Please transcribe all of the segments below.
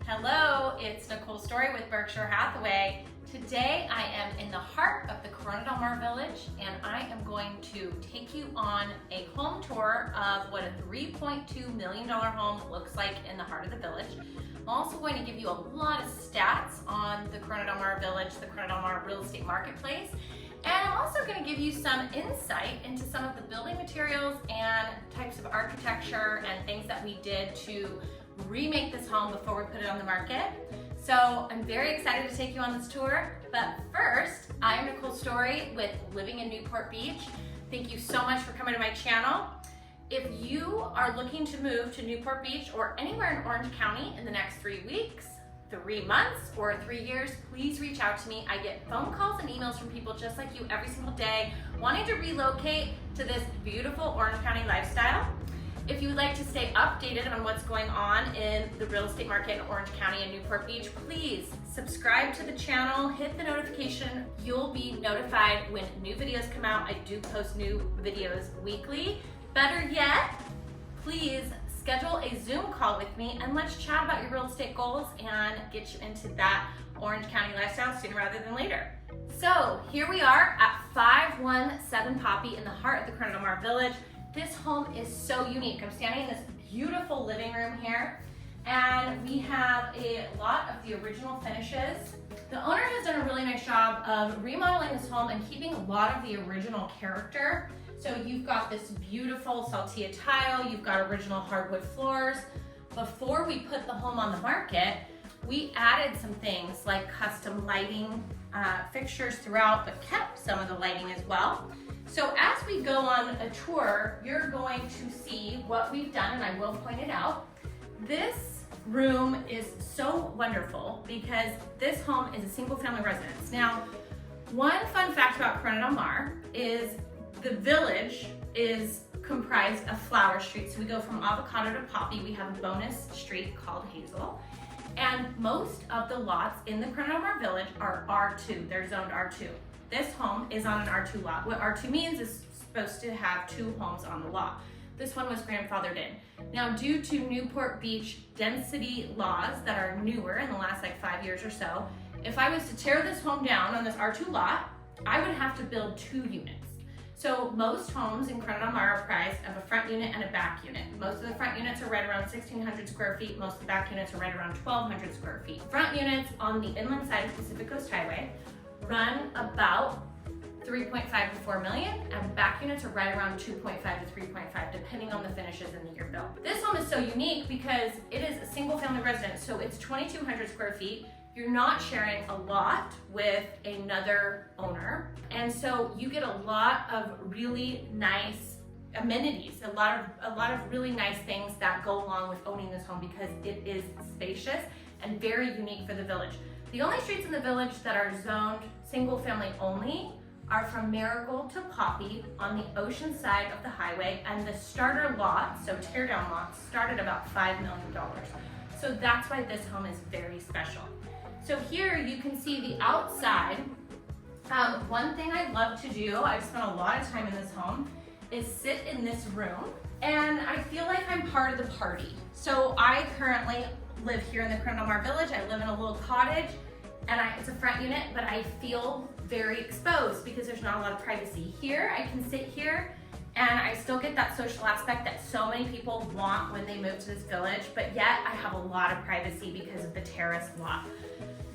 Hello, it's Nicole Story with Berkshire Hathaway. Today I am in the heart of the Corona Del Mar Village and I am going to take you on a home tour of what a $3.2 million home looks like in the heart of the village. I'm also going to give you a lot of stats on the Corona Del Mar Village, the Corona Del Mar real estate marketplace. And I'm also going to give you some insight into some of the building materials and types of architecture and things that we did to remake this home before we put it on the market. So I'm very excited to take you on this tour. But first, I'm Nicole Story with Living in Newport Beach. Thank you so much for coming to my channel. If you are looking to move to Newport Beach or anywhere in Orange County in the next 3 weeks, 3 months, or 3 years, please reach out to me. I get phone calls and emails from people just like you every single day wanting to relocate to this beautiful Orange County lifestyle. If you would like to stay updated on what's going on in the real estate market in Orange County and Newport Beach, please subscribe to the channel, hit the notification. You'll be notified when new videos come out. I do post new videos weekly. Better yet, please schedule a Zoom call with me and let's chat about your real estate goals and get you into that Orange County lifestyle sooner rather than later. So here we are at 517 Poppy in the heart of the Corona Del Mar Village. This home is so unique. I'm standing in this beautiful living room here and we have a lot of the original finishes. The owner has done a really nice job of remodeling this home and keeping a lot of the original character. So you've got this beautiful saltillo tile, you've got original hardwood floors. Before we put the home on the market, we added some things like custom lighting fixtures throughout, but kept some of the lighting as well. So as we go on a tour, you're going to see what we've done, and I will point it out. This room is so wonderful because this home is a single family residence. Now, one fun fact about Corona Del Mar is the village is comprised of flower streets. So we go from Avocado to Poppy. We have a bonus street called Hazel. And most of the lots in the Corona Del Mar Village are R2. They're zoned R2. This home is on an R2 lot. What R2 means is supposed to have 2 homes on the lot. This one was grandfathered in. Now, due to Newport Beach density laws that are newer in the last 5 years or so, if I was to tear this home down on this R2 lot, I would have to build 2 units. So most homes in Corona Del Mar are priced of a front unit and a back unit. Most of the front units are right around 1,600 square feet. Most of the back units are right around 1,200 square feet. Front units on the inland side of Pacific Coast Highway run about 3.5 to 4 million, and back units are right around 2.5 to 3.5, depending on the finishes in the year built. This home is so unique because it is a single family residence, so it's 2,200 square feet. You're not sharing a lot with another owner, and so you get a lot of really nice amenities, a lot of really nice things that go along with owning this home because it is spacious and very unique for the village. The only streets in the village that are zoned single family only are from Marigold to Poppy on the ocean side of the highway, and the starter lot, so tear down lots, start at about $5 million. So that's why this home is very special. So here you can see the outside. One thing I love to do, I've spent a lot of time in this home, is sit in this room and I feel like I'm part of the party. So I currently live here in the Corona Del Mar Village. I live in a little cottage and it's a front unit, but I feel very exposed because there's not a lot of privacy. Here, I can sit here and I still get that social aspect that so many people want when they move to this village, but yet I have a lot of privacy because of the terrace lot.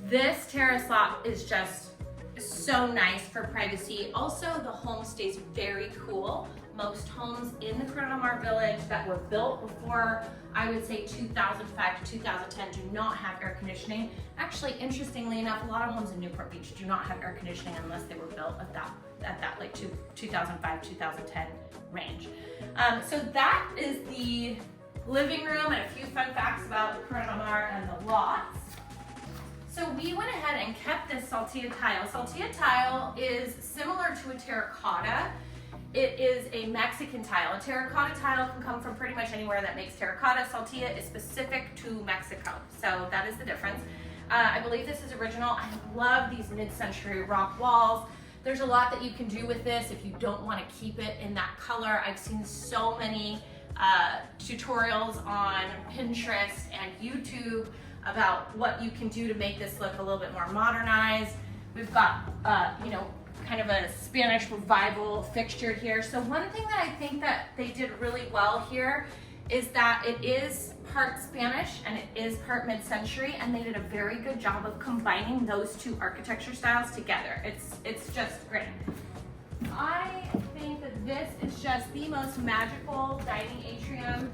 This terrace lot is just so nice for privacy. Also, the home stays very cool. Most homes in the Corona Del Mar Village that were built before, I would say 2005 to 2010, do not have air conditioning. Actually, interestingly enough, a lot of homes in Newport Beach do not have air conditioning unless they were built at that 2005, 2010 range. So that is the living room and a few fun facts about Corona Del Mar and the lots. So we went ahead and kept this saltillo tile. Saltillo tile is similar to a terracotta. It is a Mexican tile. A terracotta tile can come from pretty much anywhere that makes terracotta. Saltillo is specific to Mexico, so that is the difference. I believe this is original. I love these mid-century rock walls. There's a lot that you can do with this if you don't want to keep it in that color. I've seen so many tutorials on Pinterest and YouTube about what you can do to make this look a little bit more modernized. We've got, you know, kind of a Spanish revival fixture here. So one thing that I think that they did really well here is that it is part Spanish and it is part mid-century, and they did a very good job of combining those two architecture styles together. It's just great. I think that this is just the most magical dining atrium.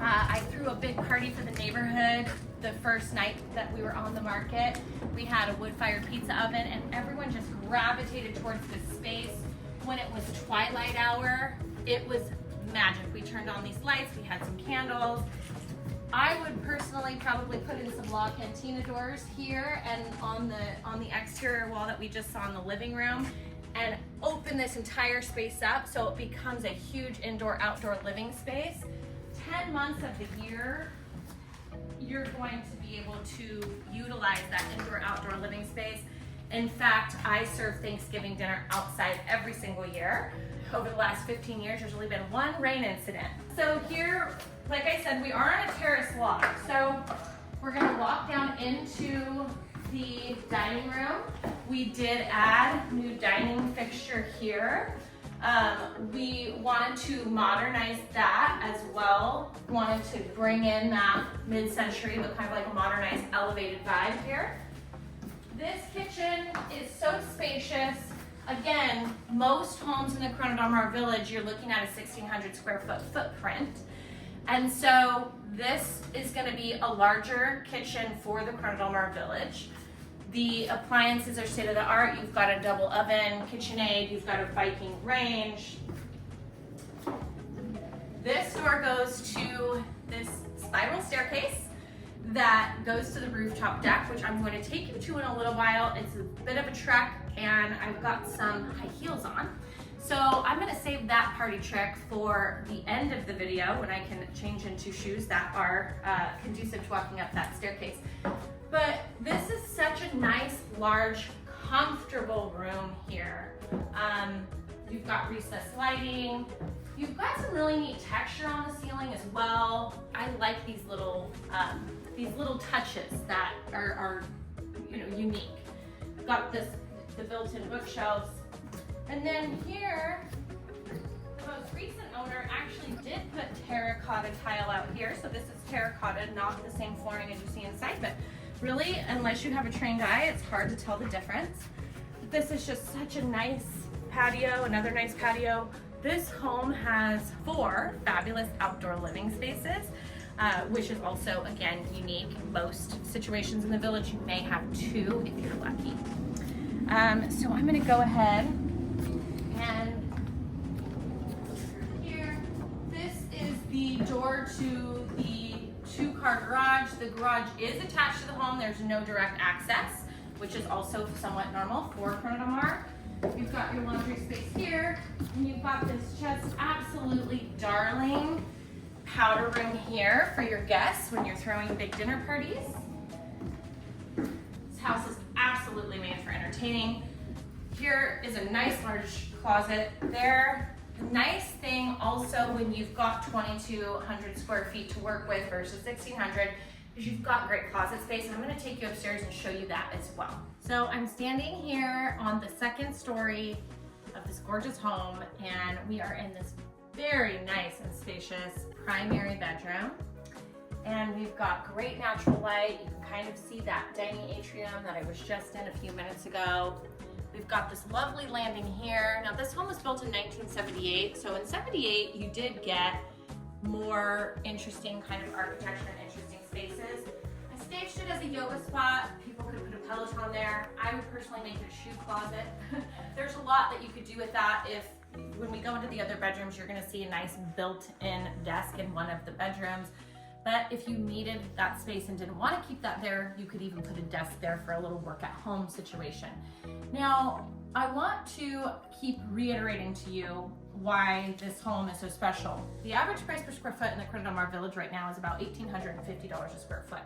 I threw a big party for the neighborhood the first night that we were on the market. We had a wood-fired pizza oven and everyone just gravitated towards this space. When it was twilight hour, it was magic. We turned on these lights, we had some candles. I would personally probably put in some log cantina doors here and on the exterior wall that we just saw in the living room, and open this entire space up so it becomes a huge indoor-outdoor living space. 10 months of the year, you're going to be able to utilize that indoor-outdoor living space. In fact, I serve Thanksgiving dinner outside every single year. Over the last 15 years, there's only been one rain incident. So here, like I said, we are on a terrace walk. So we're gonna walk down into the dining room. We did add new dining fixture here. We wanted to modernize that as well. Wanted to bring in that mid-century, but kind of like a modernized elevated vibe here. This kitchen is so spacious. Again, most homes in the Corona del Mar Village, you're looking at a 1,600 square foot footprint. And so this is gonna be a larger kitchen for the Corona del Mar Village. The appliances are state of the art. You've got a double oven, KitchenAid, you've got a Viking range. This door goes to this spiral staircase that goes to the rooftop deck, which I'm going to take you to in a little while. It's a bit of a trek and I've got some high heels on. So I'm gonna save that party trick for the end of the video when I can change into shoes that are conducive to walking up that staircase. But this is such a nice, large, comfortable room here. You've got recessed lighting. You've got some really neat texture on the ceiling as well. I like these little touches that are you know, unique. You've got the built-in bookshelves. And then here, the most recent owner actually did put terracotta tile out here. So this is terracotta, not the same flooring as you see inside, but really, unless you have a trained eye, it's hard to tell the difference. This is just such a nice patio, another nice patio. This home has 4 fabulous outdoor living spaces, which is also, again, unique. In most situations in the village, you may have 2 if you're lucky. So I'm gonna go ahead and here, this is the door to the 2-car garage. The garage is attached to the home. There's no direct access, which is also somewhat normal for Corona del Mar. You've got your laundry space here, and you've got this just absolutely darling powder room here for your guests when you're throwing big dinner parties. This house is absolutely made for entertaining. Here is a nice large closet there. The nice thing also when you've got 2,200 square feet to work with versus 1,600 is you've got great closet space. And I'm gonna take you upstairs and show you that as well. So I'm standing here on the 2nd story of this gorgeous home, and we are in this very nice and spacious primary bedroom. And we've got great natural light. You can kind of see that dining atrium that I was just in a few minutes ago. We've got this lovely landing here. Now this home was built in 1978. So in 78, you did get more interesting kind of architecture and interesting spaces. I staged it as a yoga spot. People could put a Peloton there. I would personally make it a shoe closet. There's a lot that you could do with that. If when we go into the other bedrooms, you're gonna see a nice built-in desk in one of the bedrooms. But if you needed that space and didn't want to keep that there, you could even put a desk there for a little work at home situation. Now, I want to keep reiterating to you why this home is so special. The average price per square foot in the Corona del Mar Village right now is about $1,850 a square foot.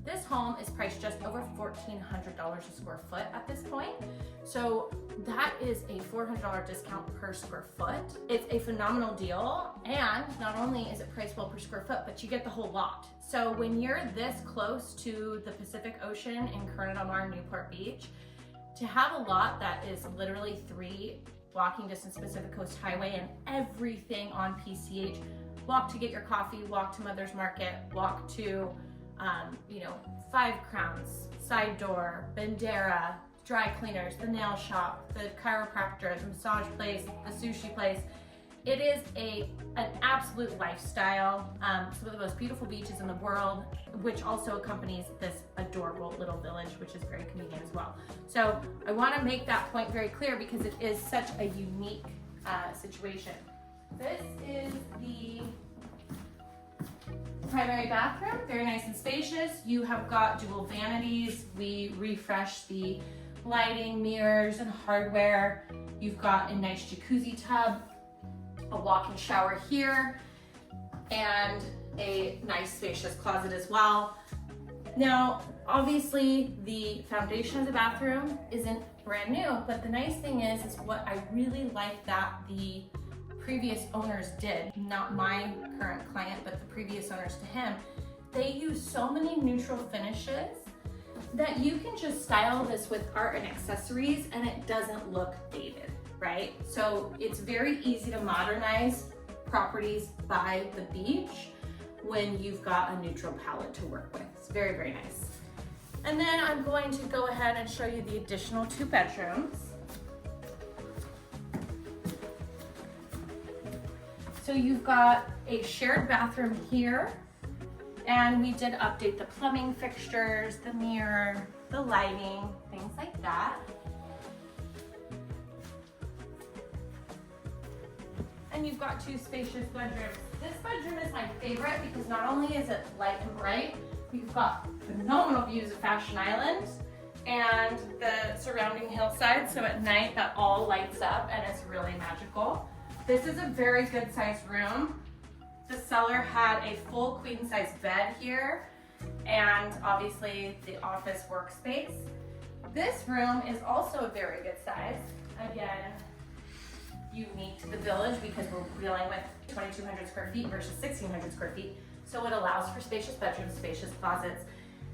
This home is priced just over $1,400 a square foot at this point. So that is a $400 discount per square foot. It's a phenomenal deal. And not only is it priced well per square foot, but you get the whole lot. So when you're this close to the Pacific Ocean in Corona del Mar, Newport Beach, to have a lot that is literally 3 walking distance Pacific Coast Highway and everything on PCH, walk to get your coffee, walk to Mother's Market, walk to Five Crowns, Side Door, Bandera, dry cleaners, the nail shop, the chiropractor, the massage place, the sushi place. It is an absolute lifestyle. Some of the most beautiful beaches in the world, which also accompanies this adorable little village, which is very convenient as well. So I want to make that point very clear because it is such a unique situation. This is the primary bathroom, very nice and spacious. You have got dual vanities. We refreshed the lighting, mirrors, and hardware. You've got a nice jacuzzi tub, a walk-in shower here, and a nice spacious closet as well. Now, obviously the foundation of the bathroom isn't brand new, but the nice thing is what I really like that the previous owners did, not my current client, but the previous owners to him, they use so many neutral finishes that you can just style this with art and accessories and it doesn't look dated, right? So it's very easy to modernize properties by the beach when you've got a neutral palette to work with. It's very, very nice. And then I'm going to go ahead and show you the additional 2 bedrooms. So you've got a shared bathroom here, and we did update the plumbing fixtures, the mirror, the lighting, things like that. And you've got 2 spacious bedrooms. This bedroom is my favorite because not only is it light and bright, you've got phenomenal views of Fashion Island and the surrounding hillside. So at night that all lights up and it's really magical. This is a very good sized room. The seller had a full queen size bed here and obviously the office workspace. This room is also a very good size. Again, unique to the village because we're dealing with 2,200 square feet versus 1,600 square feet. So it allows for spacious bedrooms, spacious closets,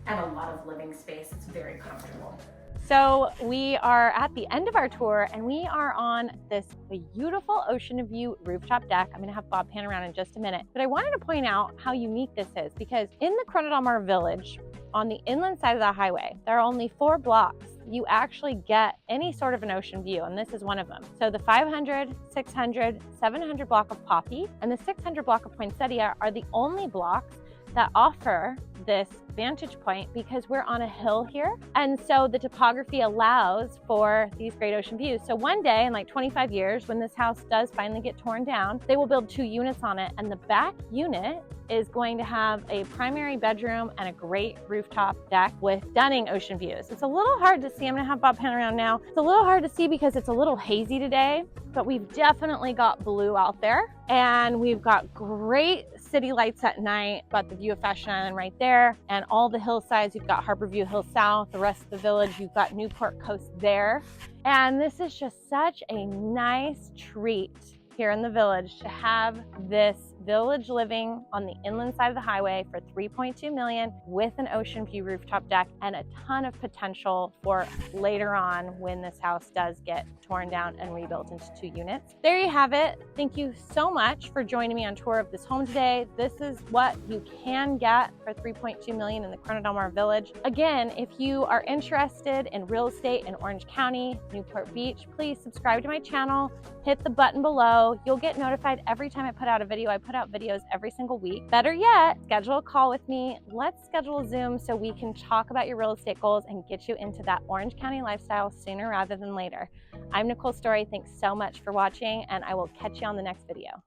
and a lot of living space. It's very comfortable. So we are at the end of our tour and we are on this beautiful ocean view rooftop deck. I'm gonna have Bob pan around in just a minute, but I wanted to point out how unique this is because in the Corona del Mar Village, on the inland side of the highway, there are only 4 blocks you actually get any sort of an ocean view, and this is one of them. So the 500, 600, 700 block of Poppy and the 600 block of Poinsettia are the only blocks that offer this vantage point because we're on a hill here. And so the topography allows for these great ocean views. So one day in like 25 years, when this house does finally get torn down, they will build 2 units on it. And the back unit is going to have a primary bedroom and a great rooftop deck with stunning ocean views. It's a little hard to see. I'm gonna have Bob pan around now. It's a little hard to see because it's a little hazy today, but we've definitely got blue out there. And we've got great city lights at night, got the view of Fashion Island right there, and all the hillsides. You've got Harborview Hill South, the rest of the village, you've got Newport Coast there. And this is just such a nice treat here in the village to have this village living on the inland side of the highway for $3.2 million with an ocean view rooftop deck and a ton of potential for later on when this house does get torn down and rebuilt into 2 units. There you have it. Thank you so much for joining me on tour of this home today. This is what you can get for $3.2 million in the Corona del Mar Village. Again, if you are interested in real estate in Orange County, Newport Beach, please subscribe to my channel, hit the button below. You'll get notified every time I put out a video. I put out videos every single week. Better yet, schedule a call with me. Let's schedule a Zoom so we can talk about your real estate goals and get you into that Orange County lifestyle sooner rather than later. I'm Nicole Story. Thanks so much for watching, and I will catch you on the next video.